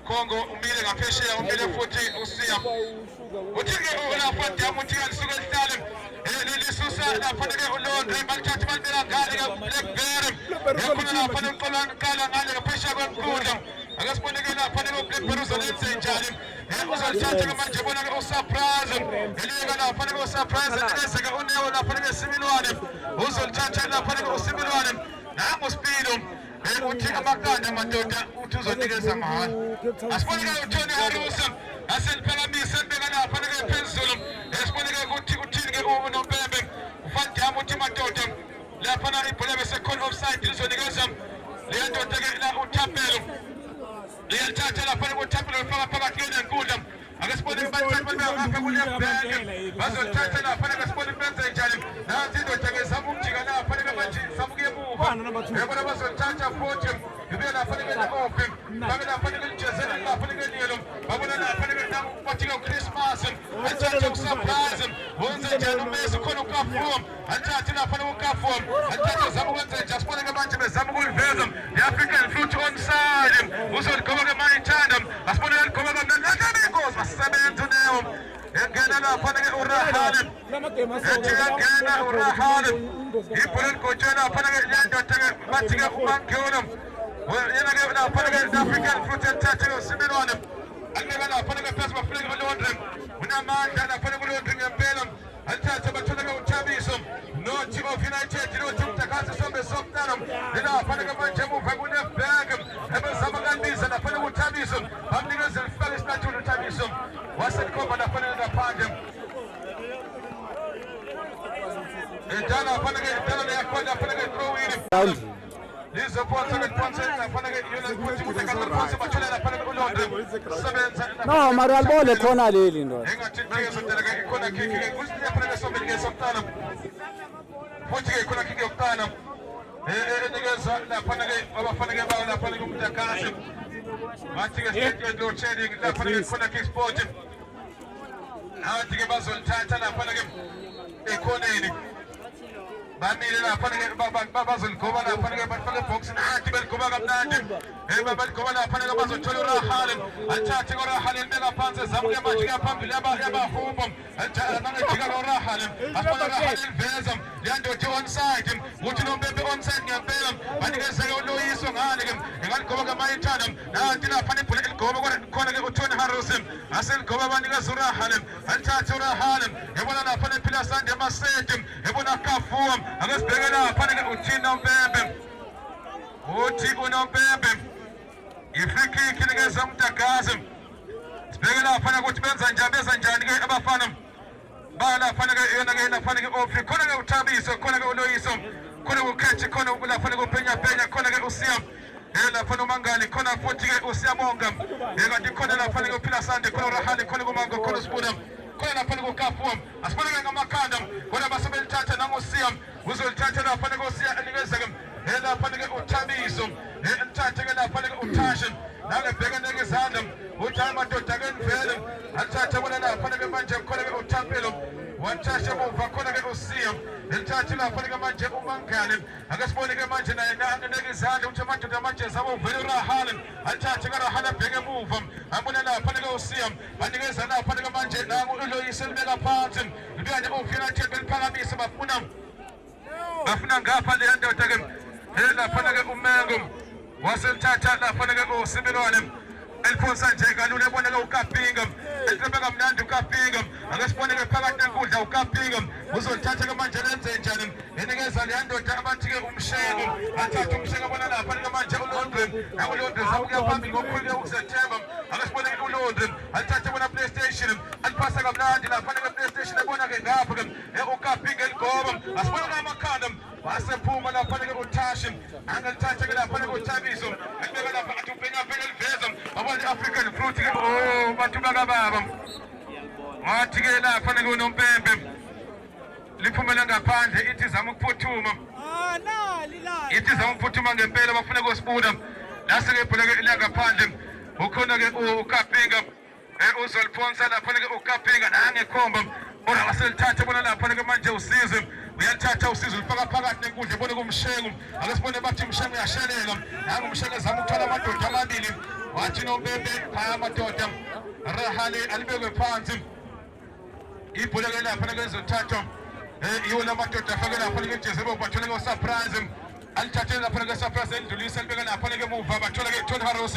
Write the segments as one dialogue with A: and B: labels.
A: Kongo umile ngaphesheya umile futhi usiya uthi-ke lapha damu uthi-ke lisuke lihlale lisusa lapha-ke uLondre balithatha balibeka ngale-ke uBlackberry ekhona lapha-ke uqala ngale ngaphesheya kwenkundla ake sibone-ke lapha-ke uBlackberry uzolenze njani uzolithatha-ke manje bona-ke uSurprise eliyeka lapha-ke uSurprise elezeke uNeo lapha-ke Sibilwane uzolithatha lapha-ke uSibilwane nangu Sipilo uthi amakanda madoda uthi uzonikeza mahhala asiboneke uThoni Harusa aseliphakamisa elibeka lapha-ke phezulu esiboneke ukuthi uthini-ke uNompembe uFandam uthi madoda laphana ibhola besekhona offside lizonikeza leya ndoda-ke la uThapelo liyalithatha lapha-ke uThapelo lifaka phakathi nenkundla ake siboneke bathatha balibeka kule bheke bazolithatha lapha-ke siboneke benze njani nansi indoda-ke zama ukujika lapha-ke manje samuke emuva yabona bazolithatha futhi ibe lapha-ke na-open babe lapha-ke lijezela lapha-ke niyelo babona lapha-ke bathi-ke uChristmas alithathe uSurprise wenze njani uMessi khona uKafuwa alithathe lapha-ke uKafuwa alithathe zama ukwenze nje asiboneke manje bezama ukuliveza i-African Fruit onside uzoligoba-ke mayithanda asiboneke ligoba kamnandi inkosi basisebenza uNeo engena lapha-ke uRahane ethi engena uRahane ibhola eligotshwe lapha-ke lendoda-ke bathi-ke uMangiona yena-ke lapha-ke i-African Fruit elithathe-ke uSibilwane alibeka lapha-ke phezu kwafuleke uLondre unamandla lapha-ke uLondre ngempela alithathe bathole-ke uThabiso nothi of United nothi umdakazi sombe somntana lapha-ke manje emuva kunebhek ebezama kandiza lapha-ke uThabiso bamnikeze lifake isinathulu uThabiso waselikhomba lapha-ke ngaphandle edala lapha-ke edala leyakhona lapha-ke throw-in
B: no mara albole khona leli ndoda
A: futhi-ke khona kike yokuqala enikeza lapha-ke abafaneke bayo lapha-ke umdakazi bathi-ke state load shedding lapha-ke khona kicksport nathi-ke bazolithatha lapha-ke ekhoneni bamile lapha-ke bazoligoba lapha-ke bafake ebhokisini nathi beligoba kamnandi baligoba lapha-ke bazothola uRahane alithathe uRahane libeka phansi ezamuke manje-ke phambili yabahubo nangejika loRahane asibona uRahane liveza liyandoda onside uthi Nompembe onside ngempela banikezeke uLoyiso ngale-ke engaligoba-ke mayithanda nanti lapha ibhola eligoba khona-ke uThoni Harusi aseligoba banikeza uRahane alithathe uRahane yabona lapha nephila sande emaseti yabona Kafuwa ake sibheke lapha-ke uthi Nompembe uthi uNompembe i-free kick inikeza umdakazi sibheke lapha-ke ukuthi benza njani-ke abafana baya lapha-ke yona-ke lapha-ke ofri khona-ke uThabiso khona-ke uLoyiso khona-ke ukhethi khona lapha-ke uPenyapenya khona-ke uSiyam lapha noMangali khona futhi-ke uSiyabonga kanti khona lapha-ke uPhila Sande khona uRahane khona kuMango khona uSibuna khona lapha-ke uKafuwa asiboneke ngamakhanda bona basebelithatha nangoSiyam uzolithatha lapha-ke uSiya enikezeke lapha-ke uThabiso elithathe-ke lapha-ke uThashe nangebheke nezandla uthi amadoda-ke nivele alithathe bona lapha-ke manje khona-ke uThapelo wathashe emuva khona-ke uSiya elithathe lapha-ke manje uMangale ake sibone-ke manje naye nangeneke izandla ukuthi amadoda manje zama uvele uRahane alithathe-ke uRahane abheke emuva abone lapha-ke uSiya banikeza lapha-ke manje nangu uLoyiso elibeka phansi libekanye uVunited beliphakamise bafuna ngapha leya ndoda-ke lapha-ke uMengo waselithatha lapha-ke uSibilwane eliphonsa nje kalula eboneke uKapinga elibeka kamnandi uKapinga ake siboneke phakathi nenkundla uKapinga uzolithatha-ke manje lenze njani enikeza leya ndoda abathi-ke umsheko athathe umsheko bona lapha-ke manje uLondre nakuLondre zamukuya phambili ngokukhulu-ke uSeptember ake siboneke uLondre alithathe bona PlayStation aliphasa kamnandi lapha-ke PlayStation ebona-ke ngapha-ke uKapinga eligoba asiboneke amakhanda wasephuma lapha-ke uThashi angelithathe-ke lapha-ke uThabiso elibeka lapha athi uPenyapenya liveza abona i-African Fruit-ke bantu bakababa wathi-ke lapha-ke uNompembe liphumele ngaphandle ithi zama ukuphuthuma ithi zama ukuphuthuma ngempela bafuna ukosibuna lase-ke ibhola-ke langaphandle ukhona-ke uKapinga uzoliphonsa lapha-ke uKapinga nangekhomba bona waselithathe bona lapha-ke manje usize uyalithatha usizo lifaka phakathi nenkundla ebone kumshengu ake sibone bathi umshengu uyashelela nangu umshengu ezama ukuthola amadoda amabili wathi nombembe phaya amadoda rahale alibekwe phansi ibhola ke lapha nakezothathwa yiwo lamadoda afake lapha ke Jezebel bathole ke surprise alithathe lapha ke surprise endlulisa libeka lapha ke emuva bathola ke Tony Harris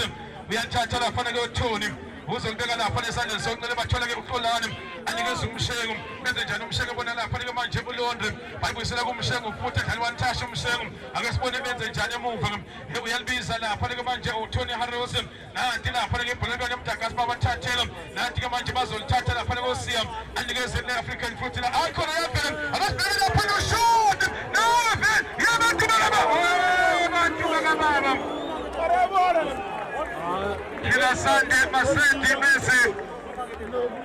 A: uyathatha lapha ke uTony uzolibeka lapha lesandla sonke bathola ke uXolani anikeza umshengo benze njani umshengo bona lapha ke manje uLondre bayibuyisela kumshengo futhi edlalwanthasha umshengo ake sibone benze njani emuva uyalibiza lapha ke manje uTony Harris nanti lapha ke ibhola lomdagasi babathathela nanti ke manje bazolithatha lapha ke uSiyam anikeze leAfrican futhi la ayikhona yaphela abasibeka lapha ke ushot nove yabantu bakababa kila Sunday Masenti Messi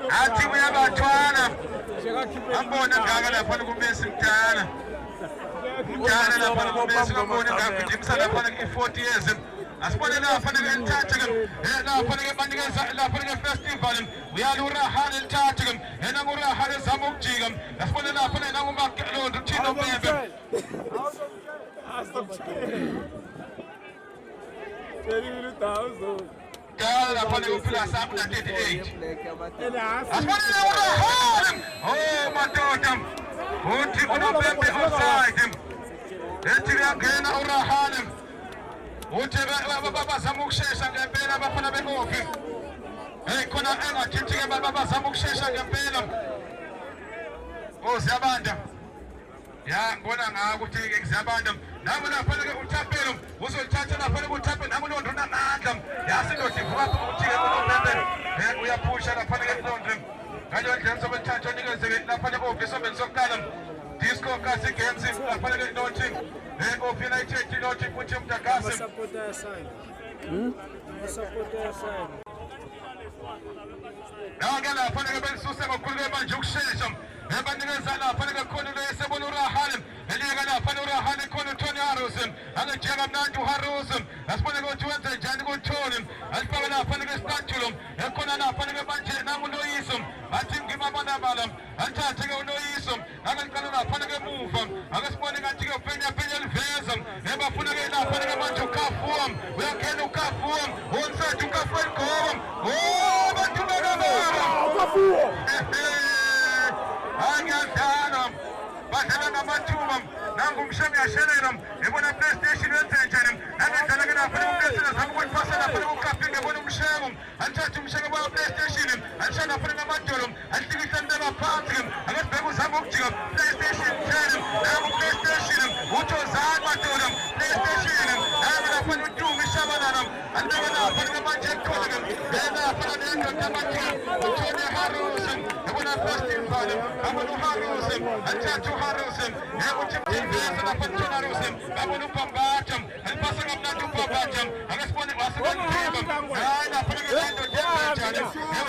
A: athi uyabathwana ambona ngaka lapha kuMessi mdala lapha kuMessi ngabona ngagijimisa lapha ke40 years asibone lapha ke nithathe ke lapha ke banikeza lapha ke festival uyalura hale nithathe ke yena ngura hale zama ukujika asibone lapha yena nguMakelondo Thino Mbembe Dala lapha uphila sabu na 38 asibone la oh madoda uthi uNobembe offside ethi uyangena uRahane uthi babazama ukushesha ngempela abafana bekofi khona engathi ke babazama ukushesha ngempela Ziyabanda ya ngibona ngako ukuthi ke Ziyabanda nabo lapha ke uThapelo uzolithatha lapha ke uThapelo nabo Londre namandla yasindothi vuka ukuthi ke uNobembe uyaphusha lapha ke Londre ngalo ndlela sobathatha unikeze ke lapha ke ofisomeni sokuqala Disco kasi games lapha ke Nothi of United Nothi futhi umdagasi
B: supporter side
A: Naga lapha ke belisuse kakhulu ke manje ukushesha ebanikeza lapha ke khona lesebona uRahane eliyeka lapha uRahane khona uTony Harris angejeka mnandi uHarris asibone ukuthi wenze njani kuTony alifaka lapha ke statue ekhona lapha ke manje nangu Loyiso athi ngimabona bala athathe ke uLoyiso akaqala lapha ke emuva akasibone kanti ke uphenya liveza ebafuna ke lapha ke manje uKafuam uyangena uKafuam wonsathi uKafuam gom bantu bakababa uKafuam Angiyadana badlala namathuba nangumshami yashelela ebona PlayStation wenze njani angedlala ke lapha uMessi zama ukupasa lapha uKapinge ebona umshego athatha umshego wa PlayStation ashana lapha namadolo alikisa ndaba phansi akasibeka uzama ukujika PlayStation 10 nabo PlayStation uThozani madolo PlayStation nabo lapha uDumi Shabalala andaba lapha manje khona lapha nendodana manje uTony Harris ebona festival abona uHarris athatha uHarris uthi mthengisa lapha uTony Harris abona uPambatha alipasa kamnandi uPambatha akasibone wasebenza hayi lapha ke lento njani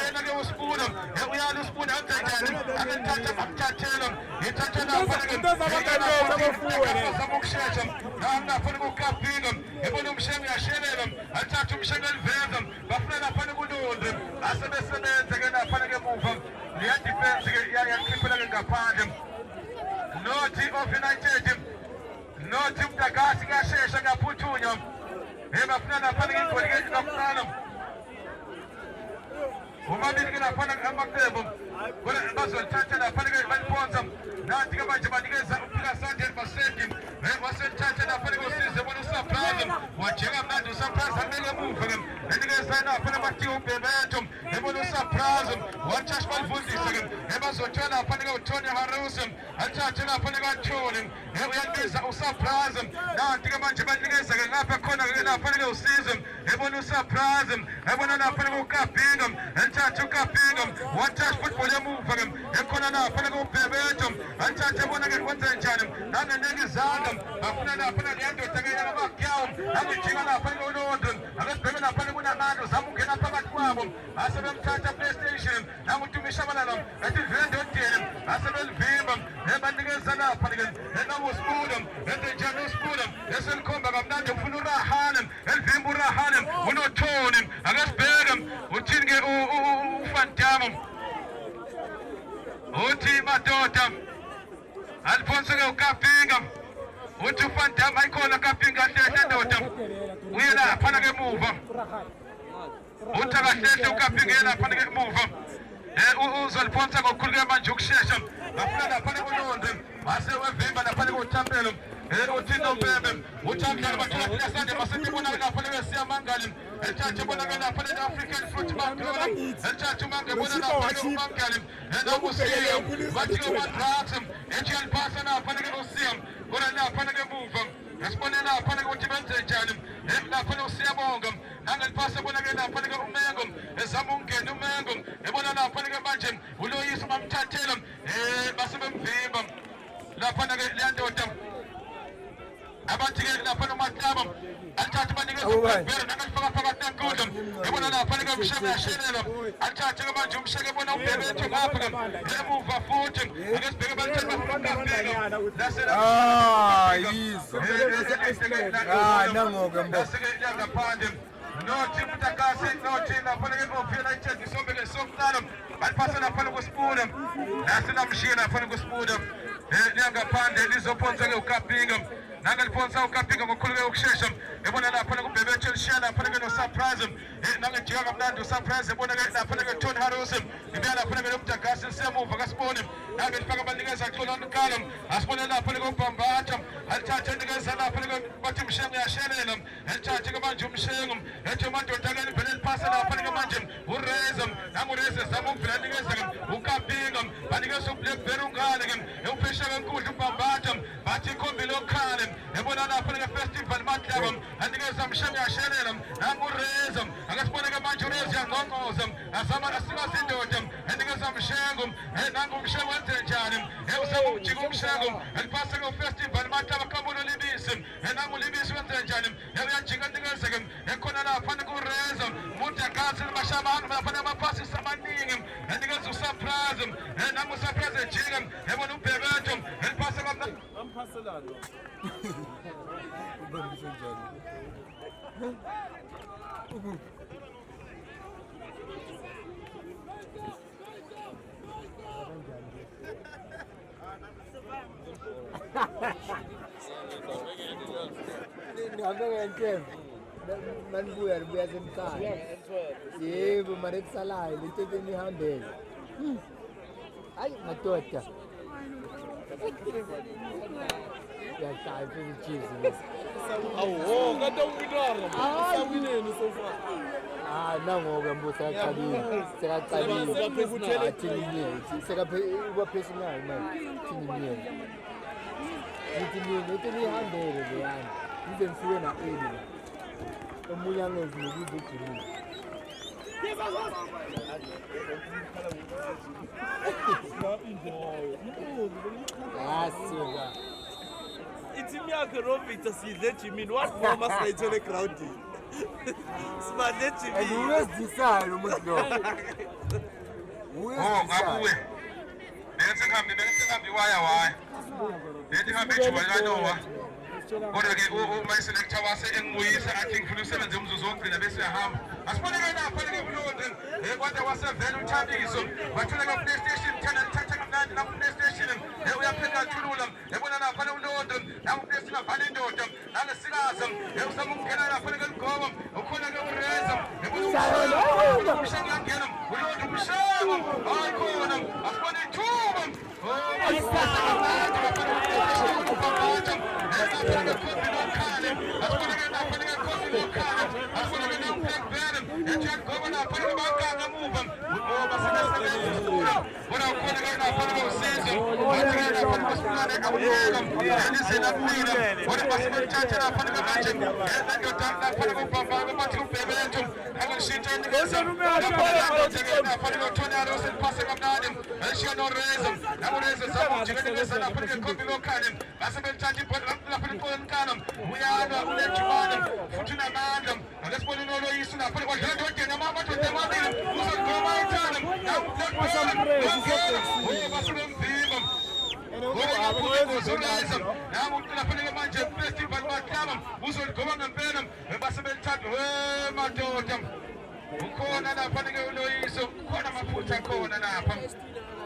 A: yena ke uSpuna uyala uSpuna enze njani akathatha amthathela ethatha lapha ke zamukushesha lapha kuKapinga ebona umshengo yashelela athatha umshengo eliveza bafuna lapha kuLondre asebesebenza ke lapha ke emuva liya defense ke yakhiphela ke ngaphandle Nothi of United Nothi umdagasi kashesha kaphuthunya bafuna lapha ke igoli ke kaMqala umabili ke lapha amaqembu bona bazolithatha lapha ke baliphonsa nathi ke manje banikeza uphila Sunday Masenti wasethatha lapha ke usize bona uSurprise wajeka mnandi uSurprise abeke emuva ke enikeza lapha nabathi uBebeto ebona uSurprise wachash balifundisa ke ebazothola lapha ke uTony Harris athathe lapha ke kaThoni uyabiza uSurprise nathi ke manje banikeza ke lapha khona ke lapha ke usize ebona uSurprise ebona lapha ke uKapinga athathe uKapinga wachash football emuva ke ekhona lapha ke uBebeto athathe bona ke kwenze njani nangenengizana bafuna lapha leyandoda ke yabaGawu angijika lapha eLondon akasibheke lapha kunamandla zama ukungena phakathi kwabo asebemthatha PlayStation nanguDumi Shabalala ethi vendodeni asebelivimba ebanikeza lapha ke nanguSpuna enze njani uSpuna eselikhomba kamnandi ufuna uRahane elivimba uRahane unoThoni akasibheke uthini ke uFantamo uthi madoda Alfonso ke uKapinga uthi uFantamo ayikhona Kapinga hle ndoda uyela phana ke emuva utakahlele ukapingela lapha ngemuva uzoliphonsa ngokukhuleka manje ukushesha ngafuna lapha kuLondo mase wevimba lapha kuThambelo uthino Mbembe uthamdlala bathola isande masente bona lapha lesiyamangala ethathe bona lapha eAfrican Football Club ethathe manje bona lapha kumangala enakusiya bathi kwaDrax ejel pasa lapha kuSiyam bona lapha ngemuva yasibona lapha ukuthi benze njani lapha uSiyabonga nangelipasa bona lapha uMengo ezama ukungena uMengo ebona lapha manje uLoyisa bamthathela basebemvimba lapha leyandoda abathi lapha noMatlaba athathe banikeza uBhera nangalifaka phakathi enkundla ebona lapha umsheke yashelela athathe manje umsheke ebona uBhebethu ngapha emuva futhi akesibheke balithela bafika lasela
B: yiso
A: nangoke mbaseke ngaphandle nothi mtakase nothi lapha United isombele sokuqala balipasa lapha kuSipuna nasenamshiya lapha kuSipuna ngaphandle lizophonsa ke uKapinga nangeliphosa uKapinga ngokukhuleka ukushesha ebona lapha kuBhebethu elishiya lapha noSurprise nangejika kamnandi uSurprise ebona lapha Tony Harrison ibiya lapha nomtakase siyamuva kasibone nangelifaka abanikeza Xolani Kalo asibone lapha kuBhambatha alithathe nikeza lapha bathi Mshengo yashelela elithathe manje uMshengo ethi madoda akeni vele lipasa lapha manje uReza namureza zama ukuvela nikeza uKapinga banikeza uBlackberry ungale ewuphesha enkundla uBhambatha bathi ikhombi lokhale ebona lapha festival Matlaba anikeza Mshengo yashelela namureza akasibone manje uReza yangqonqoza azama asikaze indoda anikeza Mshengo nangu Mshengo wenze njani usama ukujika uMshengo elipasa festival Matlaba kamulo libisi nangu libisi wenze njani uyajika nikeza ekhona lapha kuReza mutakasi mashamana lapha amapasi samaningi anikeza uSurprise nangu Surprise ejika ebona uBhebethu elipasa kamnandi amphaselano ubambise njani
C: Manbuya semkhaya yebo mara kusalayo lento enihambele hayi madoda yashaya futhi cheese
D: awu kade umntwana usamini sofa
C: nangoke mbusa sekaqalile athini sekaphela personal manje thini nithi nihambele leyani nize nifike na-8 omunye angenzi nokuze ujulile yasuka
D: itimu yakhe Rovita sidle Jimmy what more must I tell the crowd sibadle Jimmy
C: uwesidisayo lo muntu lo
A: ngabuwe bengihambi waya bengihambi ejwayanowa kodwa ke uma iselector wase engiyisa athi ngifuna usebenze umzuzu wokugcina bese yahamba asiboneke lapha kuLondo kodwa wasevela uThabiso wathola PlayStation 10 athatha kamnandi na PlayStation uyapheka athulula ebona lapha uLondo na PlayStation avala indoda nalesikaza usama ukungena lapha kuLgobo ukhona ke uReza ebona umshaka ngena uLondo umshaka ayikhona asibone ithuba ukhona lapha ke uLoyiso khona amaphutha khona lapha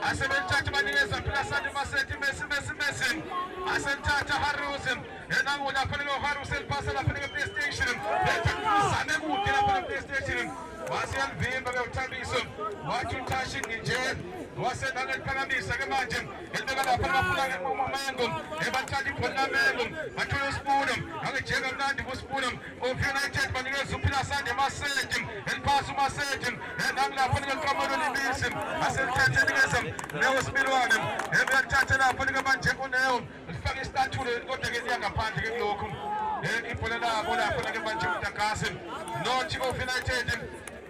A: asebelithatha banikeza Plasandi Masethi Messi asenthatha Harrison nangu lapha ke Harrison pasa lapha ke PlayStation bethatha kude lapha ke PlayStation wasiyalivimba ke uThabiso wathi uThashi nginjeni wasenake liphakamise ke manje elibeka lapha bafuna ke uMamengo ebathanda ibhola lamengo bathola uSipuna angejeka mnandi kuSipuna of United banikeza uPhila Sande Maseti eliphasa uMaseti nangilapha ke uKamelo Libisi aselithathe nikeza Neo Sipilwane ebeyathatha lapha ke manje uNeo lifaka istatue kodwa ke liyangaphandle ke kulokho ibhola labo lapha ke manje uMtakasi nothi of United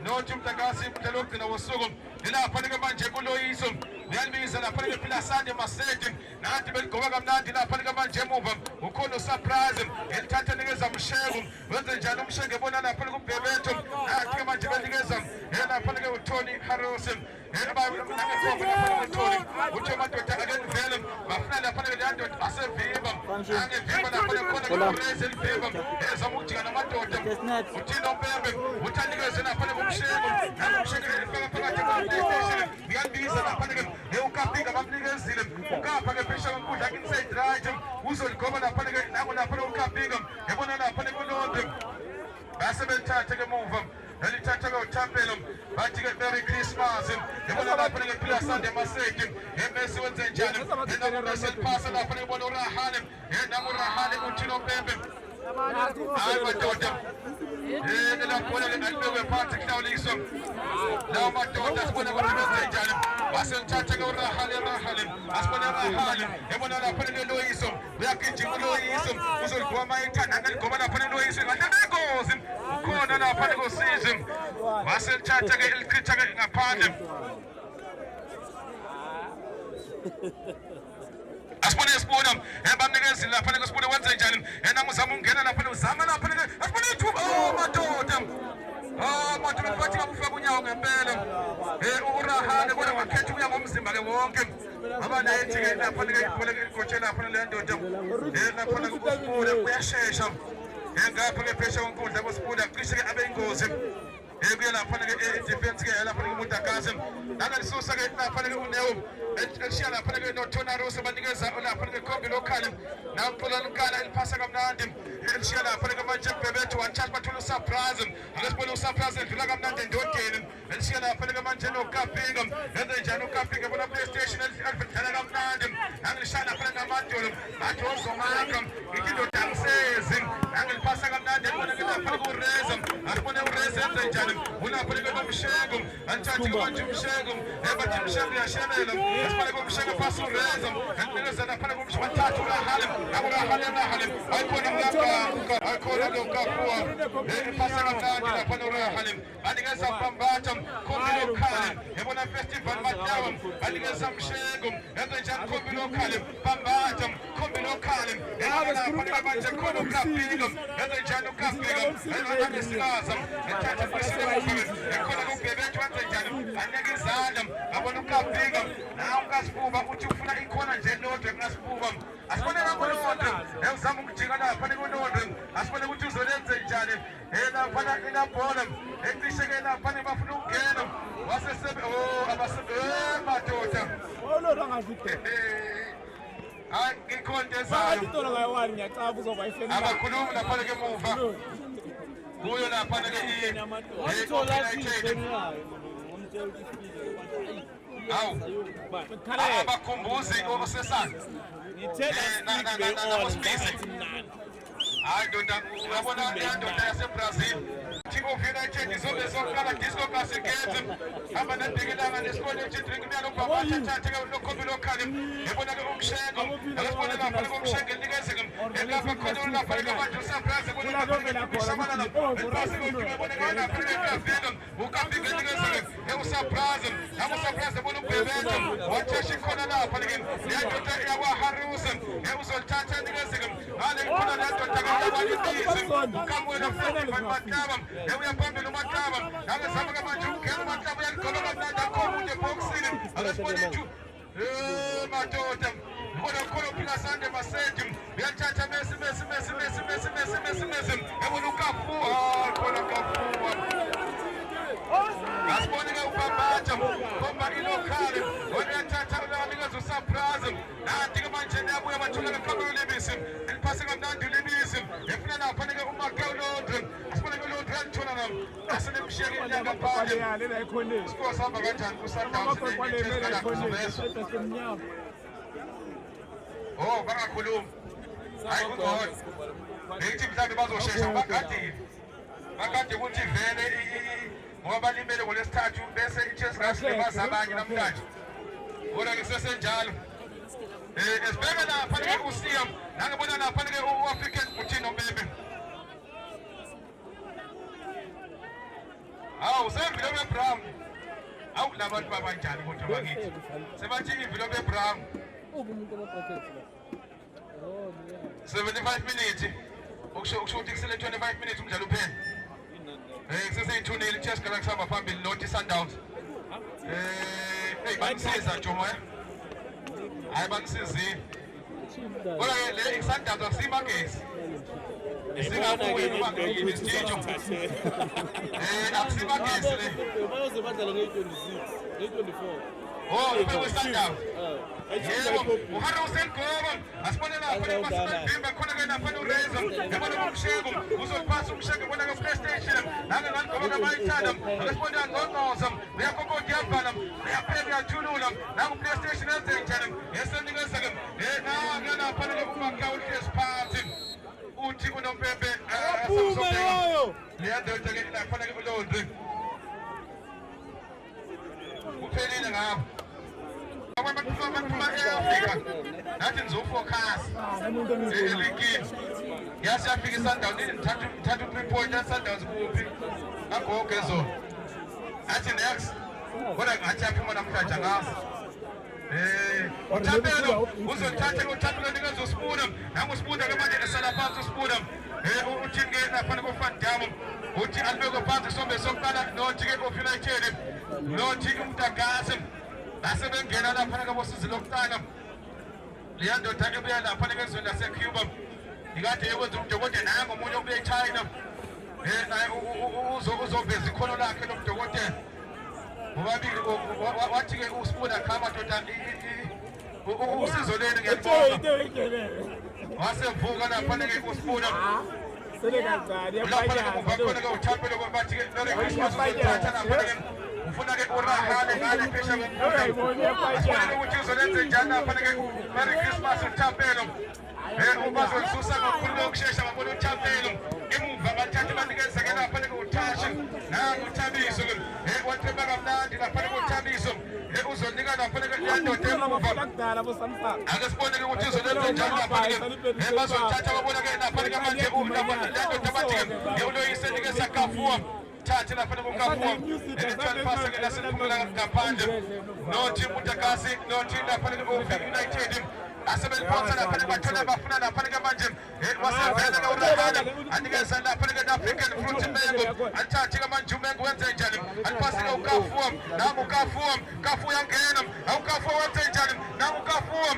A: nothi uMtakasi umdlalo wokugcina wosuku ilapha ke manje kuLoyiso uyalibiza lapha ke Phila Sande Maseti nathi beligoba kamnandi lapha ke manje emuva ukhona surprise elithatha nikeza Mshego wenze njalo uMshego ebona lapha kuBhebetho nathi ke manje benikeza lapha ke uTony Harrison uthi amadoda akenivele bafuna lapha ke leyandoda asevimba angevimba lapha khona kuReze elivimba ezama ukujika namadoda uthina uMpembe uthi anikeze lapha kuMshego naMshego elifaka phakathi kwePlayStation uyalibiza lapha ke ukapika bamnikezile ukapha ke phesha kankundla inside right uzoligoba lapha ke lapha ukapika ebona lapha kuLondon base belithathe ke muva elithatha ke uThapelo bathi ke Merry Christmas ebona lapha ke Phila Sande Maseti eMessi wenze njani enaMessi pasa lapha ke bona uRahane enaMurahane uthino Pembe hayi madoda lapha ke nalibekwe phansi kuhlawuliso lawo madoda sibona ukuthi wenze njani baselithatha ke uRahane asibona uRahane ebona lapha ke Loyiso uyagijima uLoyiso uzoligoma ithanda ngeligoba lapha ke Loyiso ngalengozi ukhona lapha kuSizwe baselithatha ke elichitha ke ngaphandle asibone Sipuna bamnikeza lapha ke Sipuna wenze njani nanguzama ungena lapha uzama lapha ke asibone ithuba madoda madoda bathi ngakufaka unyawo ngempela uRahane kodwa wakhetha uya ngomzimba ke wonke abanayithi ke lapha ke ibhola ke igotshe lapha le ndoda lapha ke kuSipuna uyashesha ngapha ke phesha konkundla kuSipuna cishe ke abe ingozi kuye lapha ke defense ke lapha ke uMtakasi nangalisusa ke lapha ke uNeo elishiya lapha ke noThona Rose banikeza lapha ke Khombi local nampola lokala eliphasa kamnandi elishiya lapha ke manje Bhebetho wathatha bathola surprise akasibona usurprise edlula kamnandi endodeni elishiya lapha ke manje noKapinga yenze njani uKapinga bona PlayStation elidlala kamnandi angilishaya lapha ngamadolo bathi ozomaka ikindoda ngisezi angiliphasa kamnandi bona ke lapha kuReza asibone uReza yenze njani ulapha ke noMshego anthathi ke manje uMshego bathi uMshego uyashemela asibone ke uMshego phasa uReza anginikeza lapha ke uMshego bathatha uRahane ayikona ayikona ke uKapua phasa kamnandi lapha noRahane banikeza Pambatha Khombi local ebona festival madawa banikeza Mshego yenze njani Khombi local Pambatha Khombi local lapha manje khona uKapinga yenze njani uKapinga ayisilaza ethatha ekhona kuBhebetho wenze njani anike izandla abona uKapinga nawe ukaSibuba uthi ufuna ikhona nje lodwa kunaSibuba asibone ngolodwa uzama ukujika lapha kuLondon asibone ukuthi uzolenze njani lapha inabhola ecishe ke lapha bafuna ukungena wasesebe madoda
C: olodwa angazide
A: hayi ngikhontezana
C: itolo ngayi-1 ngiyacaba uzoba ifeni
A: abakhulumi lapha ke emuva kuyo lapha ke abakhumbuzi osesana hayi ndoda uyabona ndoda yaseBrazil Team of United izobe zokala disco kasegenze hamba nadekelanga nesikole drink myalo Pambatha thathe ke uKhombi local ebona ke uMshego akasibona lapha ke uMshego nikeze ke lapha khona lapha ke manje surprise bona lapha ke shamana lapha base ke ubona ke lapha ke Kavino uKapinga nikeze ke usurprise surprise bona uBhebetho wathesha khona lapha ke ndoda yakwa Harrison uzolithatha nikeze ke ngale khona ndoda ke abanyisi ukamwena futhi Mataba uyaphambi uMataba akazama ke manje ukugena uMataba uyaligoba kamnandi akhona unje boxini akasibona ithu madoda ubona khona uPhila Sande Maseti uyathatha Messi ebona uKapua khona Kapua asibone ke uPambatha Khombi local uyathatha unikeza usurprise nathi ke manje nabuya bathola ke Khombi Libisi eliphasa kamnandi Libisi efuna lapha ke uMakau London asibone ke Grand Tournament asinemshiyeke inyanga ngaphandle score sihamba kanjani ku-Sundowns oh bangakhulumi hayi kungcono bengithi mhlawumbe bazoshesha bakade ukuthi vele ngoba balimele ngolesithathu bese i-Chelsea silimaza abanye namhlanje kodwa-ke sesenjalo esibheke lapha-ke uSiam nangibona lapha-ke u-African Mutino Mbembe hawu semvilobe Brown hawu labantu babanjani kodwa bakithi sebathi imvilobe Brown 75 minutes ukusho ukuthi kusele 25 minutes umdlalo uphela seseyithunile iChelsea kala kusamba phambili nothi Sundowns bangisiza Jomo hayi bangisizile kodwa le Sundowns akusibagesi singabuye noma ngiyini isitsho akusibagesi le
D: bayoze badlala nge-24
A: oh ibe Sundowns yebo uHarrison Gobo asibone lapha basibimba khona ke lapha uReza yabona umsheko uzopasa umsheko bona ke PlayStation nanga ngoba kabayithanda asibone ngqongqoza uyakokoti yabhala uyapheka uyathulula nanga PlayStation yenze njani yesenikeza ke nanga lapha ke uMakhawuli esiphathi uthi unompempe asamsobeka liyadonsa ke lapha ke uLondri uphelile ngapha e-Afrika nathi nizofocus elikini yasiyafika iSundowns nithatha 3 point yaSundowns kuphi agoge zona athi next kodwa ngathi aphuma namhlanje ngaso uthapelo uzothatha uthapelo nikeza uSpuna nanguSpuna ke manje esala phansi uSpuna uthi ke lapha koFan Dam uthi alibeke phansi sombe sokuqala nothi ke oFunited nothi uMtagasi basebengena lapha kabosizi lokuqala liyandoda ebuya lapha ezweni laseCuba ikade yokwenza umdokotela nango omunye obuye eChina naye uzoveza ikhono lakhe lomdokotela bobabili wathi ke uSpuna khama doda usizo leni ngiyabonga wasevuka lapha ke uSpuna
C: sele kancane
A: yakhona ke uthapelo bathi ke Merry Christmas uzothatha lapha ke ufuna ke urahale ngale phesha asibone ukuthi uzolenze njani lapha ke Merry Christmas uthapelo ubazolususa ngokukhulu ukushesha babona uthapelo emuva bathatha banikeza ke lapha ke uThashi nangu uThabiso ke wathemba kamnandi lapha ke uThabiso uzonika lapha ke yandoda emuva ake sibone ke ukuthi uzolenza njani lapha ke bazothatha babona ke lapha ke manje yandoda bathi ke uloyise nikeza kafuwa thathe lapha kukafuwa electoral pass ke lasephumela ngaphandle nothi uMtagasi nothi lapha ke United asebeliphosa lapha bathola bafuna lapha ke manje wasevela ke uRahana anikeza lapha ke African Fruit Mango athathe ke manje uMengo wenze njani alipasi ke uKafuwa nangu Kafuwa yangena awuKafuwa wenze njani nangu Kafuwa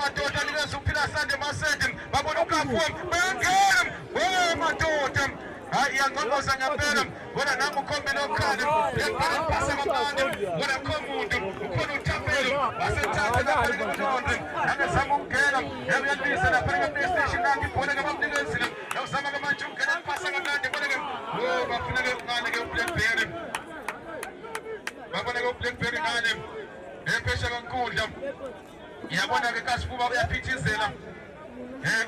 A: madoda nikeza uPhila Sande Masedi babona uKafuwa bayangena madoda hayi yangqoza ngempela bona nami ukhombe lokhale yekhala phasa kamande bona khomuntu ukhona uthapelo wasethatha lapha kuNdondwe angezama ukungena yabuyalisa lapha ePlayStation nakho ibhola ke bamnikezile yawuzama ke manje ukungena phasa kamande bona ke bafuna ke ngane ke uBlackberry babona ke uBlackberry ngane ephesha kaNkundla yabona ke kaSifuba uyaphithizela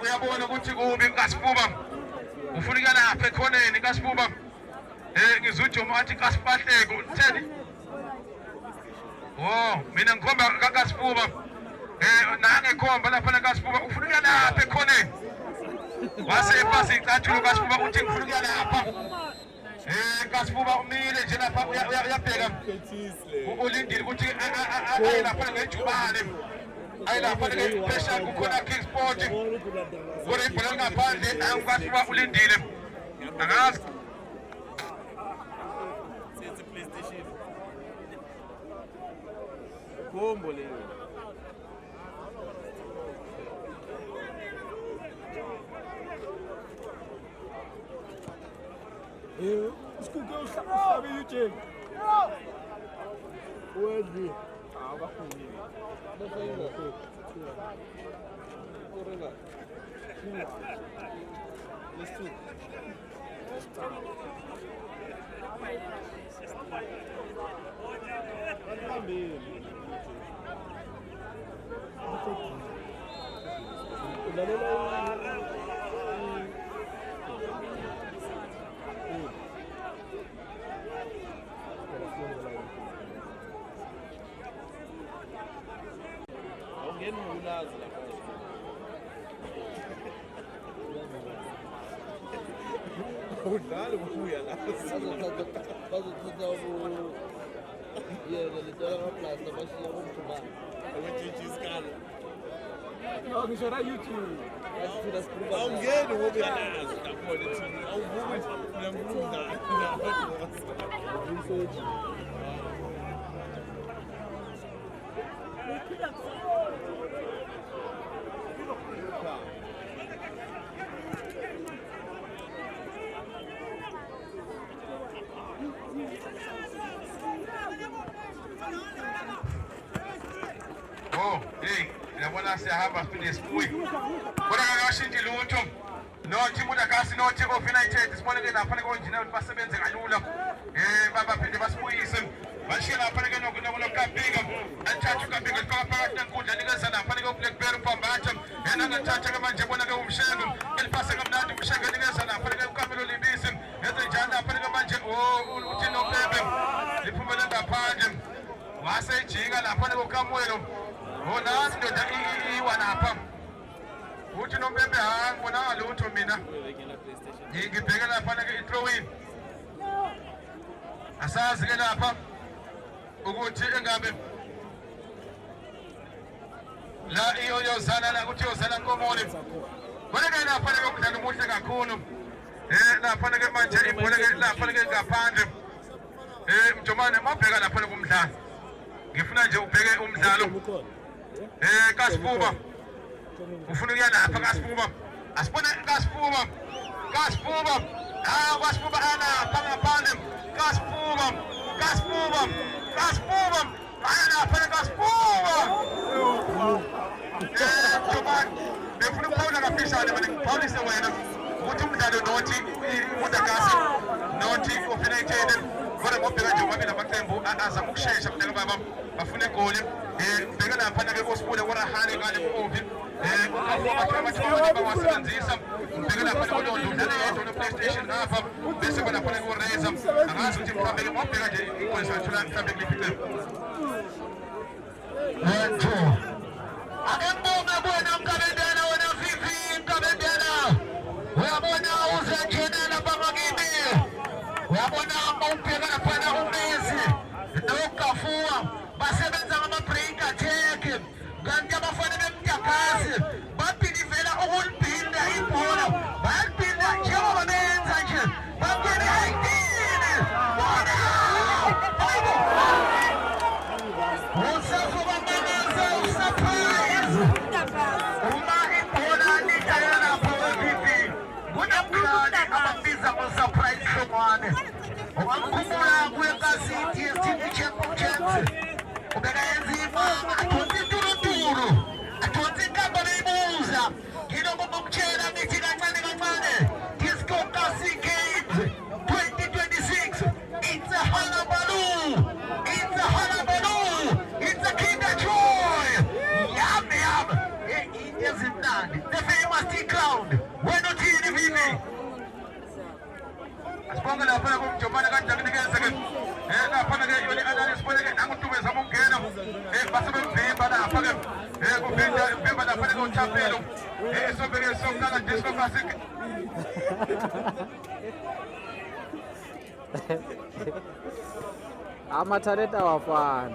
A: uyabona ukuthi kubi kaSifuba ufuna lapha ekhoneni kaSifuba ngizwe uJomo athi kaSipahleko utheni mina ngikhomba kaSifuba nangekhomba lapha kaSifuba ufuna lapha ekhoneni wasepasi icathulo kaSifuba uthi ngifuna lapha kaSifuba umile nje lapha uyabheka ulindile ukuthi aye lapha ngejubane ayi lapha ke pressure kukhona Kingsport kodwa ibhola ngaphandle angikwaziwa ulindile angazi
D: senze PlayStation kombo leyo
C: isikuke uhlabe UJ wedli abakhulu
D: Let's do it. Awungeni ngulazi lapha. Udlala ubuya la.
C: bazothatha yena lithola amaplasta bashiya bomthumana
D: Awujiji isikala.
C: ngisho na YouTube thina sikhuluma
D: Awungeni ngoba uyalazi lapho thina. Awuvuki mina ngumdlali.
C: research
A: Oh, hey, ngiyabona siyahamba siphinde sibuye. Kodwa akashintshi lutho. No team uDakasi no team of United siboneke lapha konjina ukuthi basebenze kalula. Baphinde basibuyise. Bashiya lapha kunokubona uKabinga. Athatha uKabinga ifaka phakathi enkundla nikeza lapha kuBlackberry Pambatha. Yena ngathatha ke manje bona ke umshengo. Elipasa kamnandi umshengo nikeza lapha kuKamelo Libisi. Yenze njalo lapha ke manje uthi no Bebe. Liphumele ngaphandle. Wasejika lapha kuKamuelo. Nasi ndoda iwanapha. Uthi noMbembe ngibona lutho mina. Ngibheka lapha ke i-throw in. Asazi ke lapha ukuthi engabe la iyozana la ukuthi yozana Nkomoni. Bona ke lapha ke umdlalo omuhle kakhulu. Lapha ke manje ibhola ke lapha ke ngaphandle. Mjomane mabheka lapha kumdlalo. Ngifuna nje ubheke umdlalo. Kasipuma. Ufuna ukuya lapha Kasipuma. Asibone Kasipuma. Kasipuma. Kasipuma ana phangaphandle. Kasipuma. Kasipuma. Kasipuma. Ana phela Kasipuma. Jomani. Befuna ukuphawula kafishane mina ngiphawulise wena. Ukuthi umdlalo nothi uDakasi nothi uFunited. Kodwa ngobheka nje ngoba lamaqembu azama ukushesha mntaka baba bafuna igoli. Bheka lapha ke Osipule Warahane ngale kuObi. Amathuba bawasebenzisa. Bheka lapha kuLondo udlala yedwa no-PlayStation ngapha bese bona phela kuReza. Angazi ukuthi mhlawumbe ke ngobheka nje ikwenza thola mhlawumbe kuliphi. Akembonga bona Mkabendela wena Vivi Mkabendela. Uyabona uzenjenela bangakini. Uyabona ubheka lapha uMesi noKafua basebenza ngama-break attack. Kanti abafana beMdakasi babhilivela ukulibhinda ibhola. Bayalibhinda njengoba benza nje. Bangene ayidini. Bona! Hayibo! Usafo bamanaza usurprise. Uma ibhola lidlala lapha weVP. Kunamhlanje ababiza ngo-surprise hlongwane. Ungakhumbula kuyenkasithi yesithipi championships. Ubeka enzima athonse ituruturu. Athonse inkamba beyibuza. Ngilokho ngokutshela ngithi kancane kancane. Disco Kasi Games 2026. It's a hullabaloo. It's a hullabaloo. It's a kinder joy. Yum yum. Into ezimnandi. The famous T-Clown. Wena uthini Vivi? Asibonga lapha kumjomana kanjani nikeze ke. Lapha ke yona analysis bona ke nanguTumeza mungena. Basebemvimba lapha ke. Kuvimba lapha ke uThapelo. Sobeke somnaka Disco Classic.
C: amathalenta awafani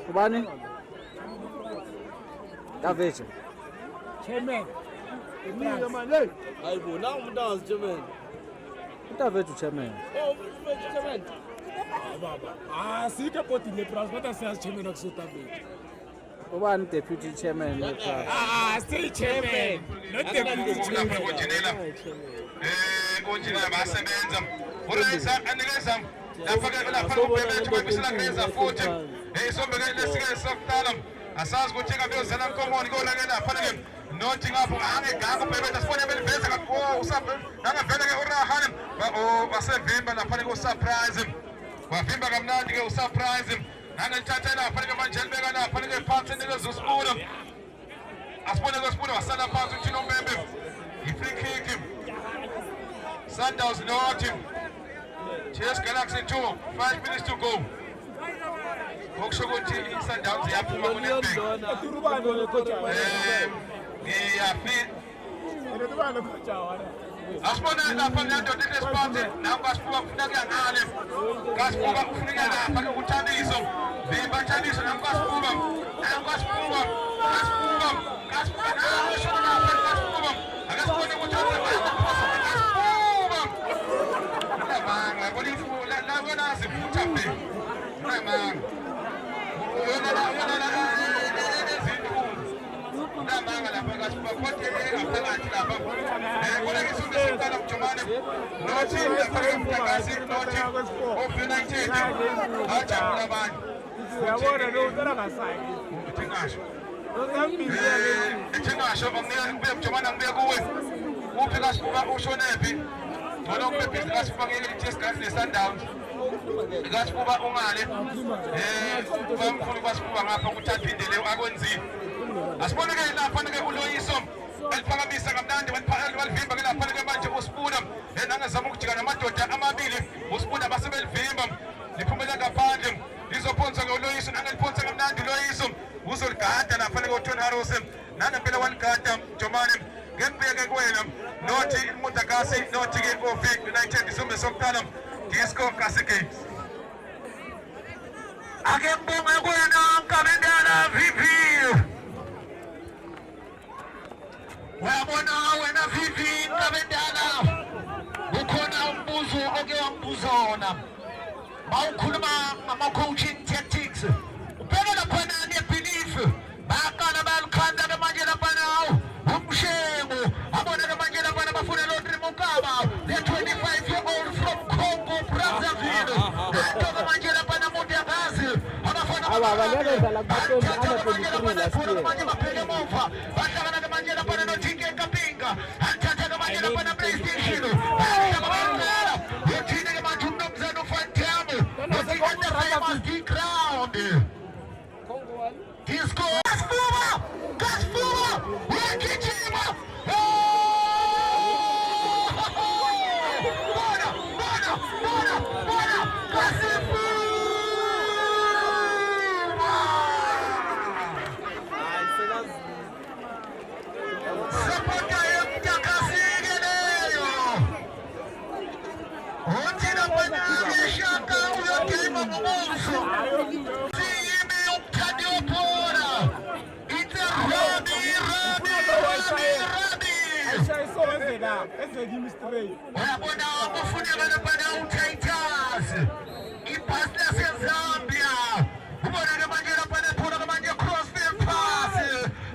C: Kubani? Daveja. chairman.
D: Hayi bo, now umuntu angazichairman.
B: Utavethu chairman.
D: Oh, chairman.
C: Baba. Sike body le price kodwa siyazi chairman akusuta bethu.
B: Ubani deputy chairman
C: Stay chairman. Not deputy chairman.
A: Kunjina basebenza. Urayisa anikeza lapha kubebethu babisela futhi. Sombeke lesike sokuqala. Asazi ukuthi ngabiyozana nkomoni kolakela lapha nothi ngapho angeganga bebethu asibone beliveza kakhulu usapho angavela ke urahane basevimba lapha ku surprise. Wavimba kamnandi ke usurprise. Nangethatha lapha ke manje libeka lapha ke phansi nikezusibula. Asibone kwesibula wasala phansi uthina umbembe. I-free kick. Sundowns North. Chase Galaxy 2. 5 minutes to go. Okusho ukuthi i-Sundowns yaphuma ku-Nedbank. Asibona lapha ngendoda inesipati nabo basibuka kufuna kuyangale. Kasibuka kufuneka lapha ukuthandiso. Libathaniso nabo basibuka. Nabo basibuka. Kasibuka. Kasibuka nabo shona lapha kasibuka. Akasibone ukuthi Manga, bolifu la wena zifutha phe. Manga. Wena la manga lapha kasibuka kodwa ngaphakathi lapha. Kona ngisonto sokuqala kujomane. Nothi lapha emphakathi nothi of-United. Ajabula abantu.
C: Uyabona lo ucela ngasayi.
A: Uthengasho. Uthengasho ngibuye kujomane ngibuye kuwe. Uphi kasibuka ushonephi? Ngoba kubebhizi kasibuka ngeTS Gas neSundowns. Kasibuka ungale. Bamkhulu basibuka ngapha ukuthi aphindele akwenzile. Asibone ke lapha ke uloyiso eliphakamisa kamnandi walivimba ke lapha ke manje uSipuna nangazama ukujika namadoda amabili uSipuna basebelivimba liphumela ngaphandle lizophonsa ngoloyiso nangeliphonsa kamnandi loyiso uzoligada lapha ke uThoni Harrison nanempela waligada Jomane ngekubeke kuwena nothi Mudagasi nothi ke of-United isombe sokuqala Disco Kasike ake mbonga kuwena Nkabendala VP Wabona wena vivi Nkabendala ukhona umbuzo oke wambuza wona bawukhuluma ngama-coaching tactics ubheka laphana ne-belief baqala bayalukhanda ke manje laphana umshengu abona ke manje laphana bafuna Lotri Mokaba the 25-year-old from Congo Brazzaville anto ke manje laphana Mudagasi abafana
C: Abalekeza la kuthoni ama-23 last year.
A: baphele emuva bahlangana ke manje laphana noTinke Kapinga athatha ke manje laphana PlayStation bahlangana uthini ke manje umnumzana uFantamo uthi famous D-Ground Disco Kaspuba uyagijima bona Kaspuba Sapota yemjakasike leyo uthina manje shaka uyogema ngomuso siyimi umthandi wobhola it's a Rabi uyabona kufuneka laphana uTitus ibhasi laseZambia ubona ke manje laphana ephula ke manje crossfield pass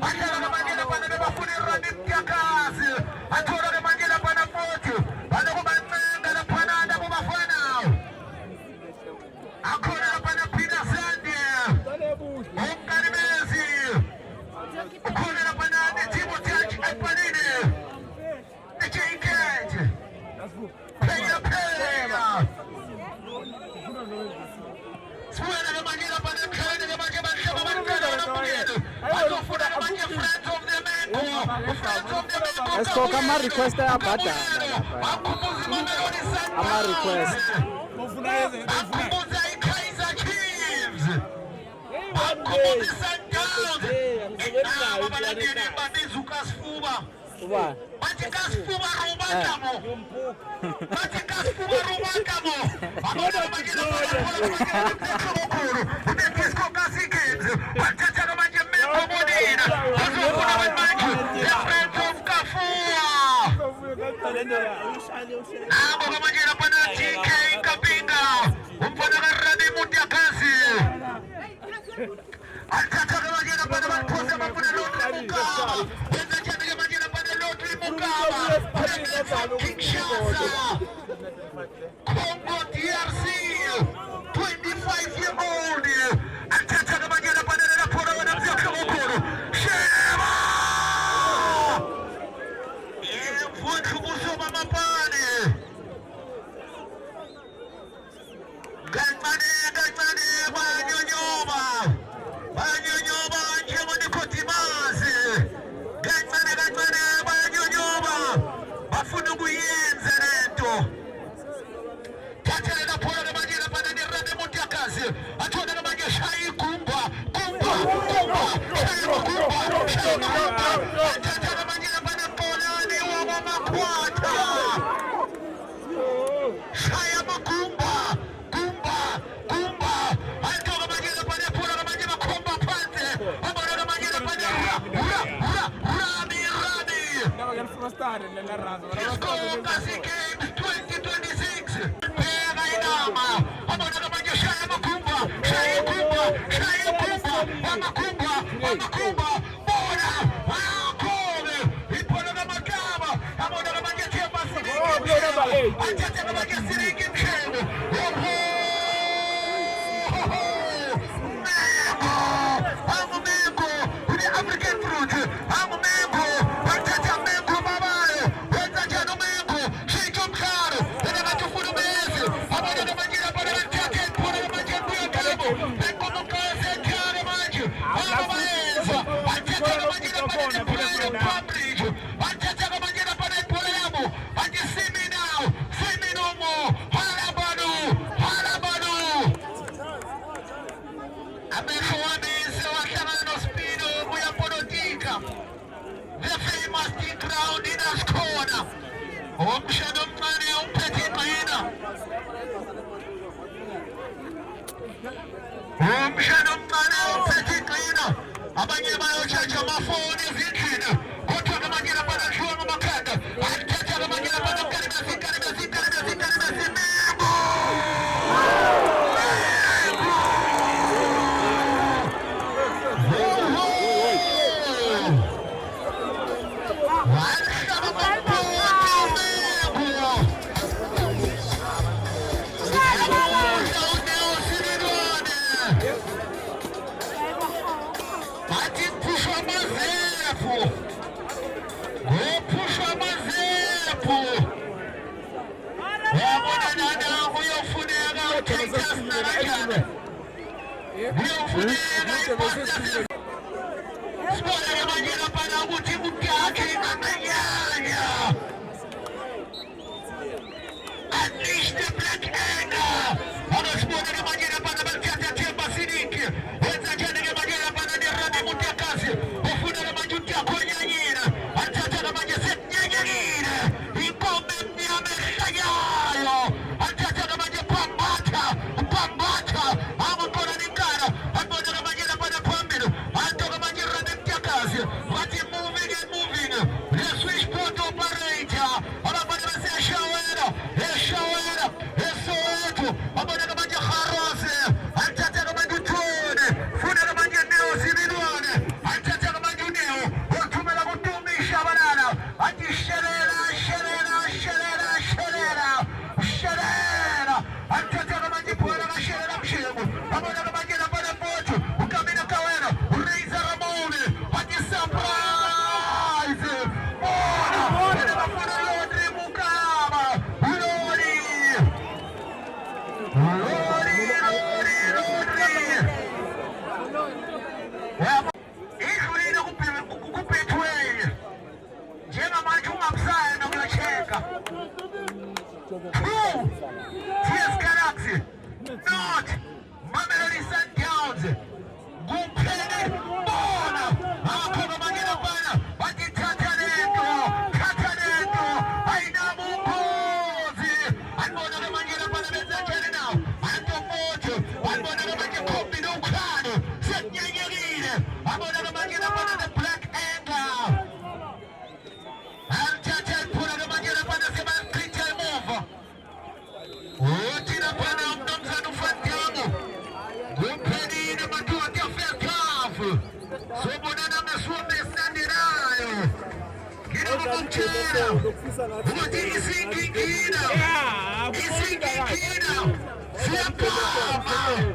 A: ahlala ke manje laphana bebafuna iRabi Mdyakazi athola ke manje laphana futhi baloko bancenga laphana nabo bafana akhona laphana Peter Sande umkanimezi ukhona laphana neTimothy Akpanini eJKT Phela Sibuya ke manje laphana ekhaya ke manje bahlaba bancela nabuyelo bazofuna ke manje friends of the Mango
B: Esikhoka ama-request ayabhadala ama-request
A: Bakhumbuza iKaizer Chiefs bakhumbuza iSundowns abalandeli babiza uKasifuba
B: ubani
A: bathi Kasifuba Rubatamo bathi Kasifuba Rubatamo abona bakile uneDisco Kasike bathatha ke manje Membo Modena bazofuna manje Nabo kamajira pana TK Kapinga. Umpana karadi mutia kasi. Atata kamajira pana manposa mapuna lotri mukama. Weza chana kamajira pana lotri mukama. Kinshasa. Congo DRC. 25-year-old. Atata kamajira pana rapora wanamzia kamokoro. Shema! Kusoma mapane Gatmane banyonyoba njemo ni kotimazi Gatmane banyonyoba bafuna kuyenza lento tatele na pora kamajira pana ni rade mutiakazi atona kamajira shayi kumba tatele kamajira pana polani wa makwata shaya makumba alitoka majira pana pora kamajira komba pante amara kamajira pana rami Kasi Games 2026 Pega inama amara kamajira shaya makumba wamakumba bora wakome ipona kamakaba amara kamajira temba siringi atete kamajira siringi mcheme Mango, the African fruit, mango, watata mango babayo, watata no mango, shake up car, and I got to put a mess, amara kamajira pana watata pona kamajira buya kabo, mango mukase kare maju, amabaeza, watata kamajira pana pona public, watata kamajira pana pona yabo, and you see me now, see me no more, halabadu. The famous ground in a corner. Shadow Mane, Petit Maina. Shadow Mane, Petit Maina. Abanyama Chacha Mafone is in China. Otaka Magina Panashua Makanda. And Chacha Magina Panakana. Unleash the black anger. Black anger. Utina pana umnomzana ufantiamo. Kumpeni na matua kiafea kafu. Sobonana mesuome sandirayo. Kira mchera. Uwati isingi